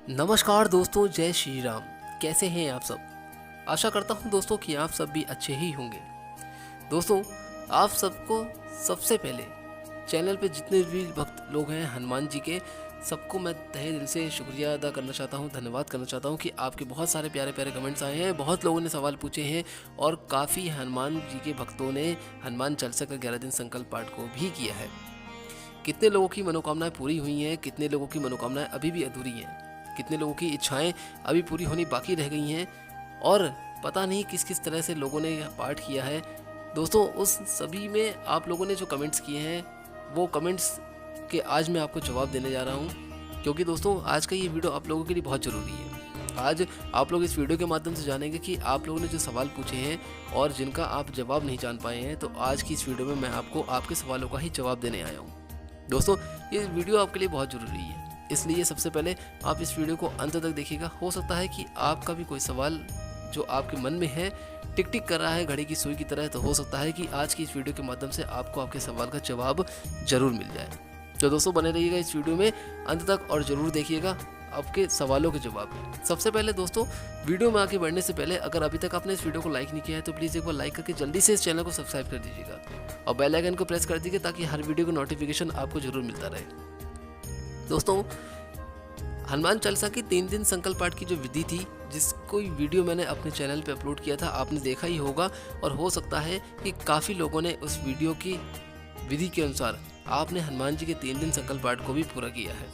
नमस्कार दोस्तों, जय श्री राम। कैसे हैं आप सब? आशा करता हूं दोस्तों कि आप सब भी अच्छे ही होंगे। दोस्तों, आप सबको सबसे पहले चैनल पे जितने भी भक्त लोग हैं हनुमान जी के, सबको मैं तहे दिल से शुक्रिया अदा करना चाहता हूं, धन्यवाद करना चाहता हूं कि आपके बहुत सारे प्यारे प्यारे कमेंट्स आए हैं। बहुत लोगों ने सवाल पूछे हैं और काफ़ी हनुमान जी के भक्तों ने हनुमान चालीसा का 11 दिन संकल्प पाठ को भी किया है। कितने लोगों की मनोकामनाएं पूरी हुई हैं, कितने लोगों की मनोकामनाएं अभी भी अधूरी हैं, कितने लोगों की इच्छाएं अभी पूरी होनी बाकी रह गई हैं और पता नहीं किस किस तरह से लोगों ने यह पाठ किया है। दोस्तों, उस सभी में आप लोगों ने जो कमेंट्स किए हैं वो कमेंट्स के आज मैं आपको जवाब देने जा रहा हूं, क्योंकि दोस्तों आज का ये वीडियो आप लोगों के लिए बहुत ज़रूरी है। आज आप लोग इस वीडियो के माध्यम से जानेंगे कि आप लोगों ने जो सवाल पूछे हैं और जिनका आप जवाब नहीं जान पाए हैं, तो आज की इस वीडियो में मैं आपको आपके सवालों का ही जवाब देने आया हूँ। दोस्तों, ये वीडियो आपके लिए बहुत ज़रूरी है, इसलिए सबसे पहले आप इस वीडियो को अंत तक देखिएगा। हो सकता है कि आपका भी कोई सवाल जो आपके मन में है टिक टिक कर रहा है घड़ी की सुई की तरह, तो हो सकता है कि आज की इस वीडियो के माध्यम से आपको आपके सवाल का जवाब जरूर मिल जाए। तो दोस्तों, बने रहिएगा इस वीडियो में अंत तक और ज़रूर देखिएगा आपके सवालों के जवाब। सबसे पहले दोस्तों, वीडियो में आगे बढ़ने से पहले अगर अभी तक आपने इस वीडियो को लाइक नहीं किया है तो प्लीज़ एक बार लाइक करके जल्दी से इस चैनल को सब्सक्राइब कर दीजिएगा और बेल आइकन को प्रेस कर दीजिए ताकि हर वीडियो का नोटिफिकेशन आपको जरूर मिलता रहे। दोस्तों, हनुमान चालीसा की 3 दिन संकल्प पाठ की जो विधि थी, जिसको वीडियो मैंने अपने चैनल पे अपलोड किया था, आपने देखा ही होगा और हो सकता है कि काफ़ी लोगों ने उस वीडियो की विधि के अनुसार आपने हनुमान जी के 3 दिन संकल्प पाठ को भी पूरा किया है।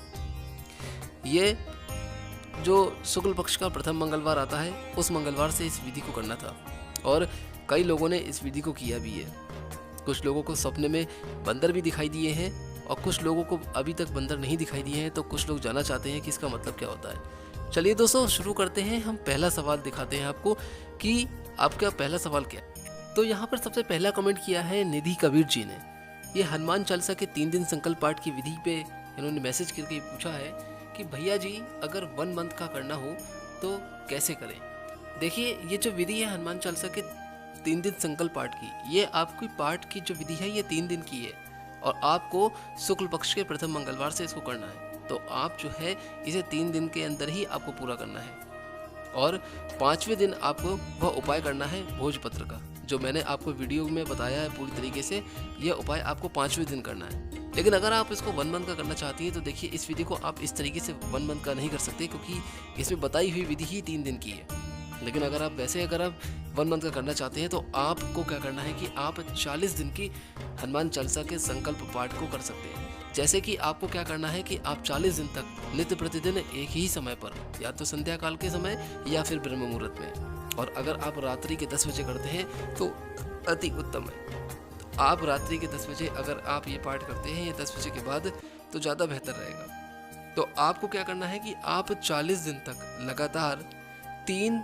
ये जो शुक्ल पक्ष का प्रथम मंगलवार आता है, उस मंगलवार से इस विधि को करना था और कई लोगों ने इस विधि को किया भी है। कुछ लोगों को सपने में बंदर भी दिखाई दिए हैं और कुछ लोगों को अभी तक बंदर नहीं दिखाई दिए हैं, तो कुछ लोग जानना चाहते हैं कि इसका मतलब क्या होता है। चलिए दोस्तों, शुरू करते हैं। हम पहला सवाल दिखाते हैं आपको कि आपका पहला सवाल क्या है। तो यहाँ पर सबसे पहला कमेंट किया है निधि कबीर जी ने। ये हनुमान चालीसा के 3 दिन संकल्प पाठ की विधि पे इन्होंने मैसेज करके पूछा है कि भैया जी, अगर 1 मंथ का करना हो तो कैसे करें। देखिए, ये जो विधि है हनुमान चालीसा के 3 दिन संकल्प पाठ की, ये आपकी पाठ की जो विधि है ये 3 दिन की है और आपको शुक्ल पक्ष के प्रथम मंगलवार से इसको करना है। तो आप जो है इसे 3 दिन के अंदर ही आपको पूरा करना है और 5वें दिन आपको वह उपाय करना है भोजपत्र का, जो मैंने आपको वीडियो में बताया है पूरी तरीके से। यह उपाय आपको 5वें दिन करना है। लेकिन अगर आप इसको 1 मंथ का करना चाहती हैं तो देखिए, इस विधि को आप इस तरीके से 1 मंथ का नहीं कर सकते, क्योंकि इसमें बताई हुई विधि ही 3 दिन की है। लेकिन अगर आप 1 मंथ का करना चाहते हैं तो आपको क्या करना है कि आप 40 दिन की हनुमान चालीसा के संकल्प पाठ को कर सकते हैं। जैसे कि आपको क्या करना है कि आप 40 दिन तक नित्य प्रतिदिन एक ही समय पर, या तो संध्या काल के समय या फिर ब्रह्म मुहूर्त में, और अगर आप रात्रि के 10 बजे करते हैं तो अति उत्तम है। आप रात्रि के 10 बजे अगर आप ये पाठ करते हैं या 10 बजे के बाद, तो ज़्यादा बेहतर रहेगा। तो आपको क्या करना है कि आप 40 दिन तक लगातार 3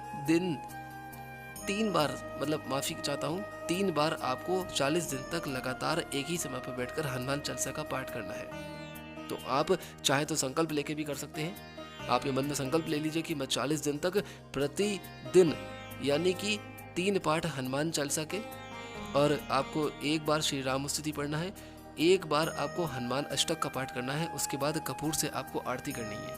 बार, मतलब माफ़ी चाहता हूँ, 3 बार आपको 40 दिन तक लगातार एक ही समय पर बैठकर हनुमान चालीसा का पाठ करना है। तो आप चाहे तो संकल्प लेके भी कर सकते हैं। आप ये मन में संकल्प ले लीजिए कि मैं 40 दिन तक प्रतिदिन, यानी कि 3 पाठ हनुमान चालीसा के, और आपको 1 बार श्री राम स्तुति पढ़ना है, 1 बार आपको हनुमान अष्टक का पाठ करना है, उसके बाद कपूर से आपको आरती करनी है।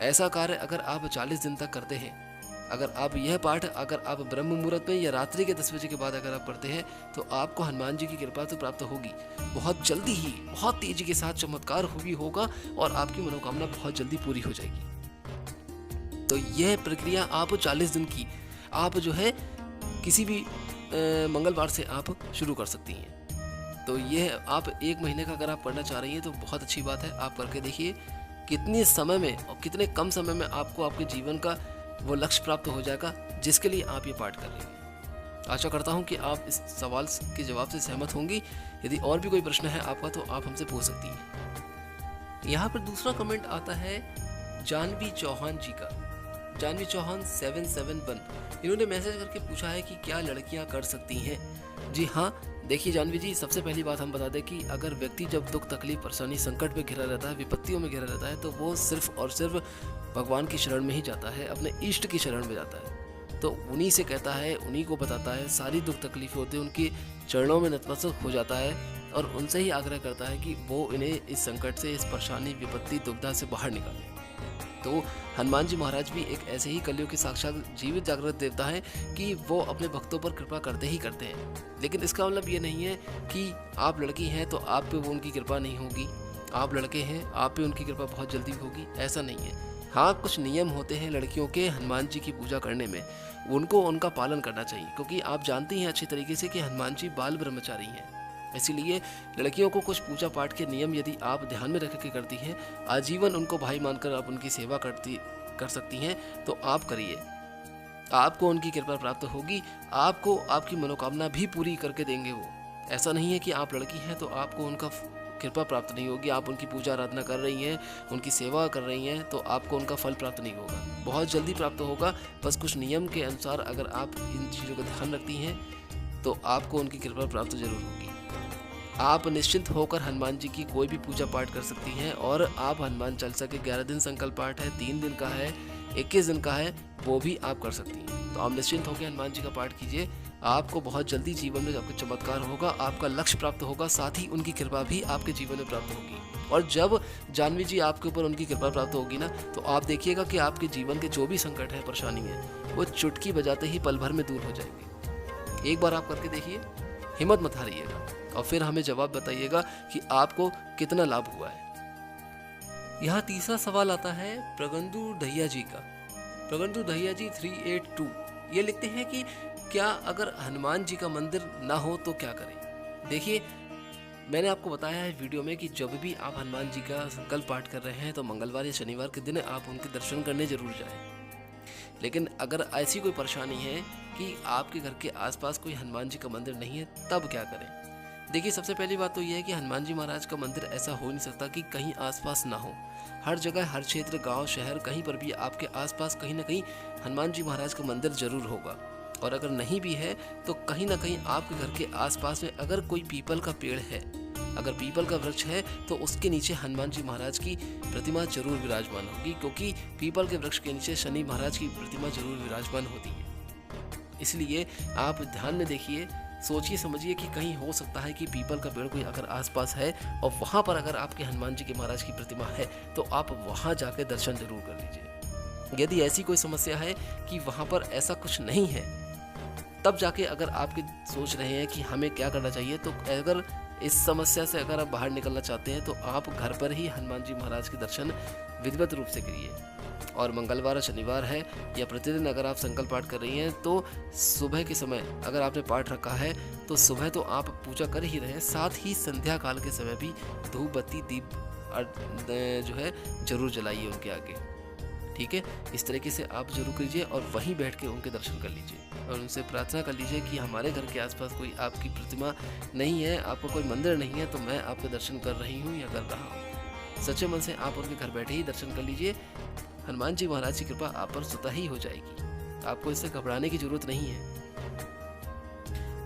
ऐसा कार्य अगर आप 40 दिन तक करते हैं, अगर आप यह पाठ अगर आप ब्रह्म मुहूर्त में या रात्रि के 10 बजे के बाद अगर आप करते हैं, तो आपको हनुमान जी की कृपा तो प्राप्त होगी। बहुत जल्दी ही, बहुत तेजी के साथ चमत्कार भी होगा और आपकी मनोकामना बहुत जल्दी पूरी हो जाएगी। तो यह प्रक्रिया आप 40 दिन की आप जो है किसी भी मंगलवार से आप शुरू कर सकती हैं। तो यह आप 1 महीने का अगर आप करना चाह रही हैं तो बहुत अच्छी बात है। आप करके देखिए कितने समय में और कितने कम समय में आपको आपके जीवन का वो लक्ष्य प्राप्त हो जाएगा जिसके लिए आप ये पाठ कर रहे हैं। आशा करता हूँ कि आप इस सवाल के जवाब से सहमत होंगी। यदि और भी कोई प्रश्न है आपका तो आप हमसे पूछ सकती हैं। यहाँ पर दूसरा कमेंट आता है जानवी चौहान जी का। जानवी चौहान 771, इन्होंने मैसेज करके पूछा है कि क्या लड़कियाँ कर सकती हैं। जी हाँ, देखिए जानवी जी, सबसे पहली बात हम बता दें कि अगर व्यक्ति जब दुख तकलीफ परेशानी संकट में घिरा रहता है, विपत्तियों में घिरा रहता है, तो वो सिर्फ और सिर्फ भगवान की शरण में ही जाता है, अपने इष्ट की शरण में जाता है। तो उन्हीं से कहता है, उन्हीं को बताता है, सारी दुख तकलीफ होती है उनके चरणों में नतमस्तक हो जाता है और उनसे ही आग्रह करता है कि वो इन्हें इस संकट से, इस परेशानी विपत्ति दुविधा से बाहर निकालें। तो हनुमान जी महाराज भी एक ऐसे ही कलियुग के साक्षात जीवित जागृत देवता हैं कि वो अपने भक्तों पर कृपा करते ही करते हैं। लेकिन इसका मतलब ये नहीं है कि आप लड़की हैं तो आप पे वो उनकी कृपा नहीं होगी, आप लड़के हैं आप पे उनकी कृपा बहुत जल्दी होगी, ऐसा नहीं है। हाँ, कुछ नियम होते हैं लड़कियों के हनुमान जी की पूजा करने में, उनको उनका पालन करना चाहिए, क्योंकि आप जानती हैं अच्छी तरीके से कि हनुमान जी बाल ब्रह्मचारी हैं। इसीलिए लड़कियों को कुछ पूजा पाठ के नियम यदि आप ध्यान में रख के करती हैं, आजीवन उनको भाई मानकर आप उनकी सेवा कर सकती हैं, तो आप करिए, आपको उनकी कृपा प्राप्त होगी, आपको आपकी मनोकामना भी पूरी करके देंगे वो। ऐसा नहीं है कि आप लड़की हैं तो आपको उनका कृपा प्राप्त नहीं होगी। आप उनकी पूजा आराधना कर रही हैं, उनकी सेवा कर रही हैं, तो आपको उनका फल प्राप्त नहीं होगा, बहुत जल्दी प्राप्त होगा। बस कुछ नियम के अनुसार अगर आप इन चीज़ों का ध्यान रखती हैं तो आपको उनकी कृपा प्राप्त जरूर होगी। आप निश्चिंत होकर हनुमान जी की कोई भी पूजा पाठ कर सकती हैं, और आप हनुमान चालीसा के 11 दिन संकल्प पाठ है, 3 दिन का है, 21 दिन का है, वो भी आप कर सकती हैं। तो आप निश्चिंत होकर हनुमान जी का पाठ कीजिए, आपको बहुत जल्दी जीवन में आपका चमत्कार होगा, आपका लक्ष्य प्राप्त होगा, साथ ही उनकी कृपा भी आपके जीवन में प्राप्त होगी। और जब जाह्नवी जी आपके ऊपर उनकी कृपा प्राप्त होगी ना, तो आप देखिएगा कि आपके जीवन के जो भी संकट है, परेशानी है, वो चुटकी बजाते ही पल भर में दूर हो जाएंगे। एक बार आप करके देखिए, हिम्मत मत हारिएगा, और फिर हमें जवाब बताइएगा कि आपको कितना लाभ हुआ है। यहाँ तीसरा सवाल आता है प्रगंदू दहिया जी का। प्रगंदू दहिया जी 382 ये लिखते हैं कि क्या अगर हनुमान जी का मंदिर ना हो तो क्या करें। देखिए, मैंने आपको बताया है वीडियो में कि जब भी आप हनुमान जी का संकल्प पाठ कर रहे हैं तो मंगलवार या शनिवार के दिन आप उनके दर्शन करने जरूर जाएं। लेकिन अगर ऐसी कोई परेशानी है कि आपके घर के आसपास कोई हनुमान जी का मंदिर नहीं है, तब क्या करें। देखिए, सबसे पहली बात तो यह है कि हनुमान जी महाराज का मंदिर ऐसा हो नहीं सकता कि कहीं आसपास ना हो। हर जगह, हर क्षेत्र, गांव, शहर, कहीं पर भी आपके आसपास कहीं ना कहीं हनुमान जी महाराज का मंदिर जरूर होगा। और अगर नहीं भी है तो कहीं ना कहीं आपके घर के आसपास में अगर कोई पीपल का पेड़ है, अगर पीपल का वृक्ष है, तो उसके नीचे हनुमान जी महाराज की प्रतिमा जरूर विराजमान होगी, क्योंकि पीपल के वृक्ष के नीचे शनि महाराज की प्रतिमा जरूर विराजमान होती है। इसलिए आप ध्यान में देखिए, सोचिए समझिए कि कहीं हो सकता है कि पीपल का पेड़ कोई अगर आसपास है और वहाँ पर अगर आपके हनुमान जी के महाराज की प्रतिमा है, तो आप वहाँ जाकर दर्शन जरूर कर लीजिए। यदि ऐसी कोई समस्या है कि वहाँ पर ऐसा कुछ नहीं है, तब जाके अगर आपके सोच रहे हैं कि हमें क्या करना चाहिए, तो अगर इस समस्या से अगर आप बाहर निकलना चाहते हैं तो आप घर पर ही हनुमान जी महाराज के दर्शन विधिवत रूप से करिए। और मंगलवार और शनिवार है या प्रतिदिन अगर आप संकल्प पाठ कर रही हैं तो सुबह के समय अगर आपने पाठ रखा है तो सुबह तो आप पूजा कर ही रहे हैं, साथ ही संध्या काल के समय भी धूप बत्ती दीप जो है जरूर जलाइए उनके आगे। ठीक है, इस तरीके से आप जरूर कीजिए और वहीं बैठ के उनके दर्शन कर लीजिए और उनसे प्रार्थना कर लीजिए कि हमारे घर के आसपास कोई आपकी प्रतिमा नहीं है, आपको कोई मंदिर नहीं है, तो मैं आपके दर्शन कर रही हूँ या कर रहा हूँ। सच्चे मन से आप उनके घर बैठे ही दर्शन कर लीजिए, हनुमान जी महाराज की कृपा आप पर स्वतः ही हो जाएगी, आपको इससे घबराने की जरूरत नहीं है।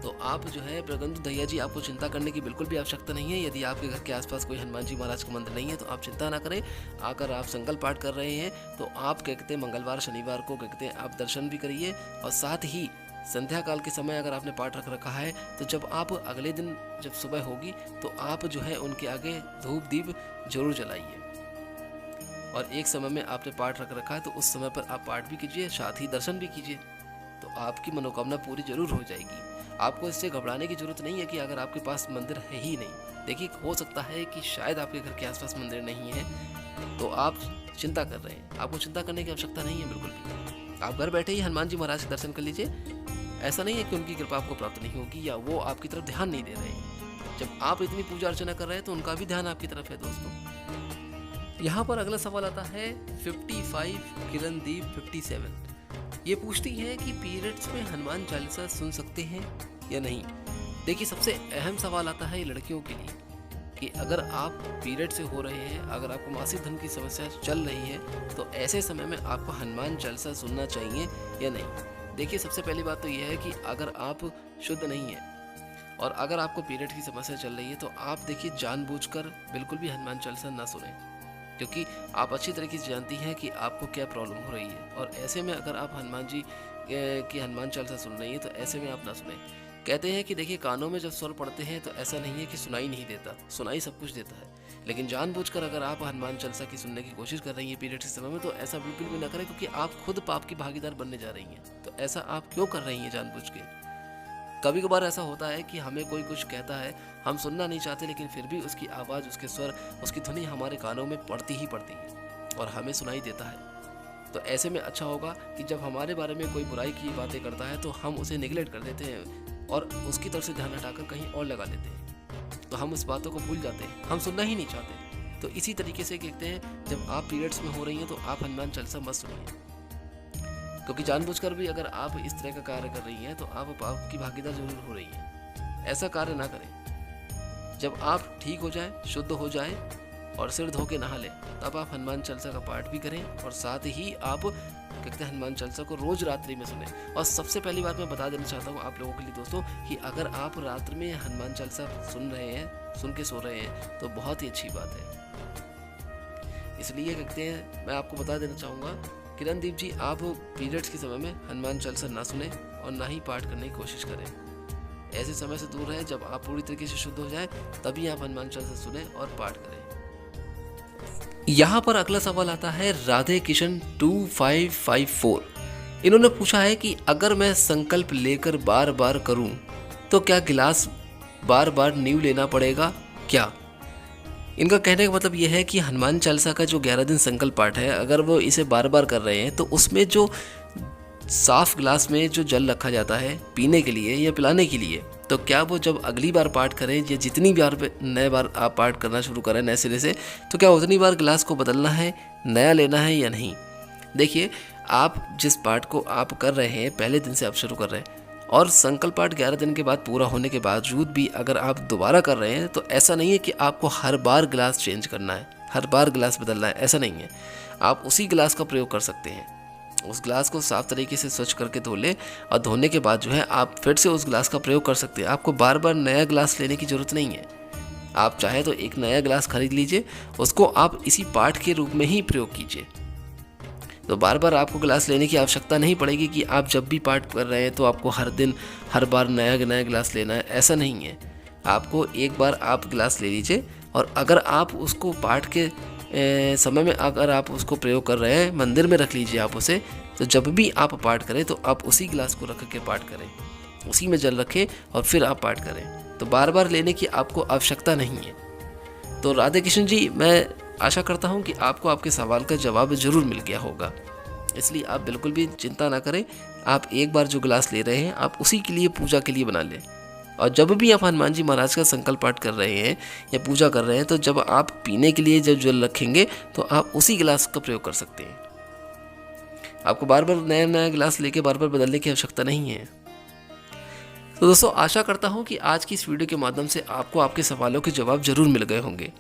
तो आप जो है प्रगंदू दहिया जी, आपको चिंता करने की बिल्कुल भी आवश्यकता नहीं है। यदि आपके घर के आसपास कोई हनुमान जी महाराज का मंदिर नहीं है तो आप चिंता ना करें। अगर आप संकल्प पाठ कर रहे हैं तो आप कहते हैं मंगलवार शनिवार को कहते हैं आप दर्शन भी करिए, और साथ ही संध्या काल के समय अगर आपने पाठ रख रखा है तो जब आप अगले दिन जब सुबह होगी तो आप जो है उनके आगे धूप दीप जरूर जलाइए। और एक समय में आपने पाठ रख रखा है तो उस समय पर आप पाठ भी कीजिए, साथ ही दर्शन भी कीजिए, तो आपकी मनोकामना पूरी जरूर हो जाएगी। आपको इससे घबराने की जरूरत नहीं है कि अगर आपके पास मंदिर है ही नहीं। देखिए, हो सकता है कि शायद आपके घर के आसपास मंदिर नहीं है तो आप चिंता कर रहे हैं, आपको चिंता करने की आवश्यकता नहीं है बिल्कुल भी। आप घर बैठे ही हनुमान जी महाराज के दर्शन कर लीजिए। ऐसा नहीं है कि उनकी कृपा आपको प्राप्त नहीं होगी या वो आपकी तरफ ध्यान नहीं दे रहे हैं। जब आप इतनी पूजा अर्चना कर रहे हैं तो उनका भी ध्यान आपकी तरफ है दोस्तों। यहाँ पर अगला सवाल आता है 55 किरणदीप 57। ये पूछती है कि पीरियड्स में हनुमान चालीसा सुन सकते हैं या नहीं। देखिए, सबसे अहम सवाल आता है लड़कियों के लिए कि अगर आप पीरियड से हो रहे हैं, अगर आपको मासिक धर्म की समस्या चल रही है, तो ऐसे समय में आपको हनुमान चालीसा सुनना चाहिए या नहीं। देखिए, सबसे पहली बात तो यह है कि अगर आप शुद्ध नहीं है और अगर आपको पीरियड की समस्या चल रही है तो आप देखिए जानबूझकर बिल्कुल भी हनुमान चालीसा ना सुने, क्योंकि आप अच्छी तरीके से जानती हैं कि आपको क्या प्रॉब्लम हो रही है। और ऐसे में अगर आप हनुमान जी की हनुमान चालीसा सुन रही है तो ऐसे में आप ना सुने। कहते हैं कि देखिए, कानों में जब स्वर पड़ते हैं तो ऐसा नहीं है कि सुनाई नहीं देता, सुनाई सब कुछ देता है, लेकिन जानबूझकर अगर आप हनुमान चालीसा की सुनने की कोशिश कर रही हैं पीरियड के समय में, तो ऐसा बिल्कुल भी ना करें, क्योंकि आप खुद पाप की भागीदार बनने जा रही हैं। तो ऐसा आप क्यों कर रही हैं जानबूझ के? कभी कभार ऐसा होता है कि हमें कोई कुछ कहता है, हम सुनना नहीं चाहते, लेकिन फिर भी उसकी आवाज़, उसके स्वर, उसकी ध्वनि हमारे कानों में पड़ती ही पड़ती है और हमें सुनाई देता है। तो ऐसे में अच्छा होगा कि जब हमारे बारे में कोई बुराई की बातें करता है तो हम उसे निगलेक्ट कर देते हैं और उसकी तरफ से ध्यान हटाकर कहीं और लगा लेते हैं। तो हम उस बातों को भूल जाते हैं, हम सुनना ही नहीं चाहते। तो इसी तरीके से कहते हैं, जब आप पीरियड्स में हो रही हैं तो आप हनुमान चालीसा मत सुनिए, क्योंकि जानबूझकर भी अगर आप इस तरह का कार्य कर रही हैं तो आप पाप की भागीदार जरूर हो रही हैं। ऐसा कार्य ना करें। जब आप ठीक हो जाए, शुद्ध हो जाए और सिर धो के नहा लें, तब आप हनुमान चालीसा का पाठ भी करें और साथ ही आप कहते हैं हनुमान चालीसा को रोज रात्रि में सुने। और सबसे पहली बात मैं बता देना चाहता हूँ आप लोगों के लिए दोस्तों, कि अगर आप रात्रि में हनुमान चालीसा सुन रहे हैं, सुन के सो रहे हैं, तो बहुत ही अच्छी बात है। इसलिए कहते हैं, मैं आपको बता देना चाहूँगा किरणदीप जी, आप पीरियड्स के समय में हनुमान चालीसा ना सुने और ना ही पाठ करने की कोशिश करें। ऐसे समय से दूर रहें। जब आप पूरी तरीके से शुद्ध हो जाए तभी आप हनुमान चालीसा सुने और पाठ करें। यहाँ पर अगला सवाल आता है राधे किशन 2554। इन्होंने पूछा है कि अगर मैं संकल्प लेकर बार बार करूं तो क्या गिलास बार बार न्यू लेना पड़ेगा क्या? इनका कहने का मतलब यह है कि हनुमान चालीसा का जो 11 दिन संकल्प पाठ है, अगर वो इसे बार बार कर रहे हैं तो उसमें जो साफ गिलास में जो जल रखा जाता है पीने के लिए या पिलाने के लिए, तो क्या वो जब अगली बार पाठ करें या जितनी बार नए बार आप पाठ करना शुरू करें नए सिरे से, तो क्या उतनी बार गिलास को बदलना है, नया लेना है या नहीं? देखिए, आप जिस पाठ को आप कर रहे हैं, पहले दिन से आप शुरू कर रहे हैं और संकल्प पाठ 11 दिन के बाद पूरा होने के बावजूद भी अगर आप दोबारा कर रहे हैं, तो ऐसा नहीं है कि आपको हर बार गिलास चेंज करना है, हर बार गिलास बदलना है, ऐसा नहीं है। आप उसी गिलास का प्रयोग कर सकते हैं। उस गिलास को साफ तरीके से स्वच्छ करके धो लें और धोने के बाद जो है आप फिर से उस गिलास का प्रयोग कर सकते हैं। आपको बार बार नया गिलास लेने की ज़रूरत नहीं है। आप चाहे तो एक नया गिलास खरीद लीजिए, उसको आप इसी पाठ के रूप में ही प्रयोग कीजिए। तो बार बार आपको गिलास लेने की आवश्यकता नहीं पड़ेगी कि आप जब भी पाठ कर रहे हैं तो आपको हर दिन हर बार नया नया गिलास लेना है, ऐसा नहीं है। आपको एक बार आप गिलास ले लीजिए और अगर आप उसको पाठ के समय में अगर आप उसको प्रयोग कर रहे हैं, मंदिर में रख लीजिए आप उसे। तो जब भी आप पाठ करें तो आप उसी गिलास को रख के पाठ करें, उसी में जल रखें और फिर आप पाठ करें। तो बार बार लेने की आपको आवश्यकता नहीं है। तो राधे कृष्ण जी, मैं आशा करता हूँ कि आपको आपके सवाल का जवाब ज़रूर मिल गया होगा। इसलिए आप बिल्कुल भी चिंता ना करें। आप एक बार जो गिलास ले रहे हैं आप उसी के लिए, पूजा के लिए बना लें। और जब भी आप हनुमान जी महाराज का संकल्प पाठ कर रहे हैं या पूजा कर रहे हैं, तो जब आप पीने के लिए जब जल रखेंगे तो आप उसी गिलास का प्रयोग कर सकते हैं। आपको बार बार नया नया गिलास लेके बार बार बदलने की आवश्यकता नहीं है। तो दोस्तों, आशा करता हूँ कि आज की इस वीडियो के माध्यम से आपको आपके सवालों के जवाब जरूर मिल गए होंगे।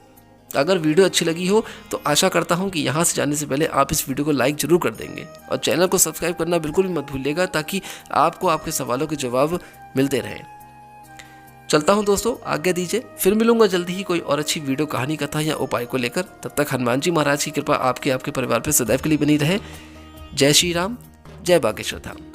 अगर वीडियो अच्छी लगी हो तो आशा करता हूँ कि यहाँ से जाने से पहले आप इस वीडियो को लाइक जरूर कर देंगे और चैनल को सब्सक्राइब करना बिल्कुल भी मत भूलिएगा, ताकि आपको आपके सवालों के जवाब मिलते रहें। चलता हूँ दोस्तों, आज्ञा दीजिए। फिर मिलूंगा जल्दी ही कोई और अच्छी वीडियो, कहानी, कथा या उपाय को लेकर। तब तक हनुमान जी महाराज की कृपा आपके परिवार पर सदैव के लिए बनी रहे। जय श्री राम, जय बागेश्वर धाम।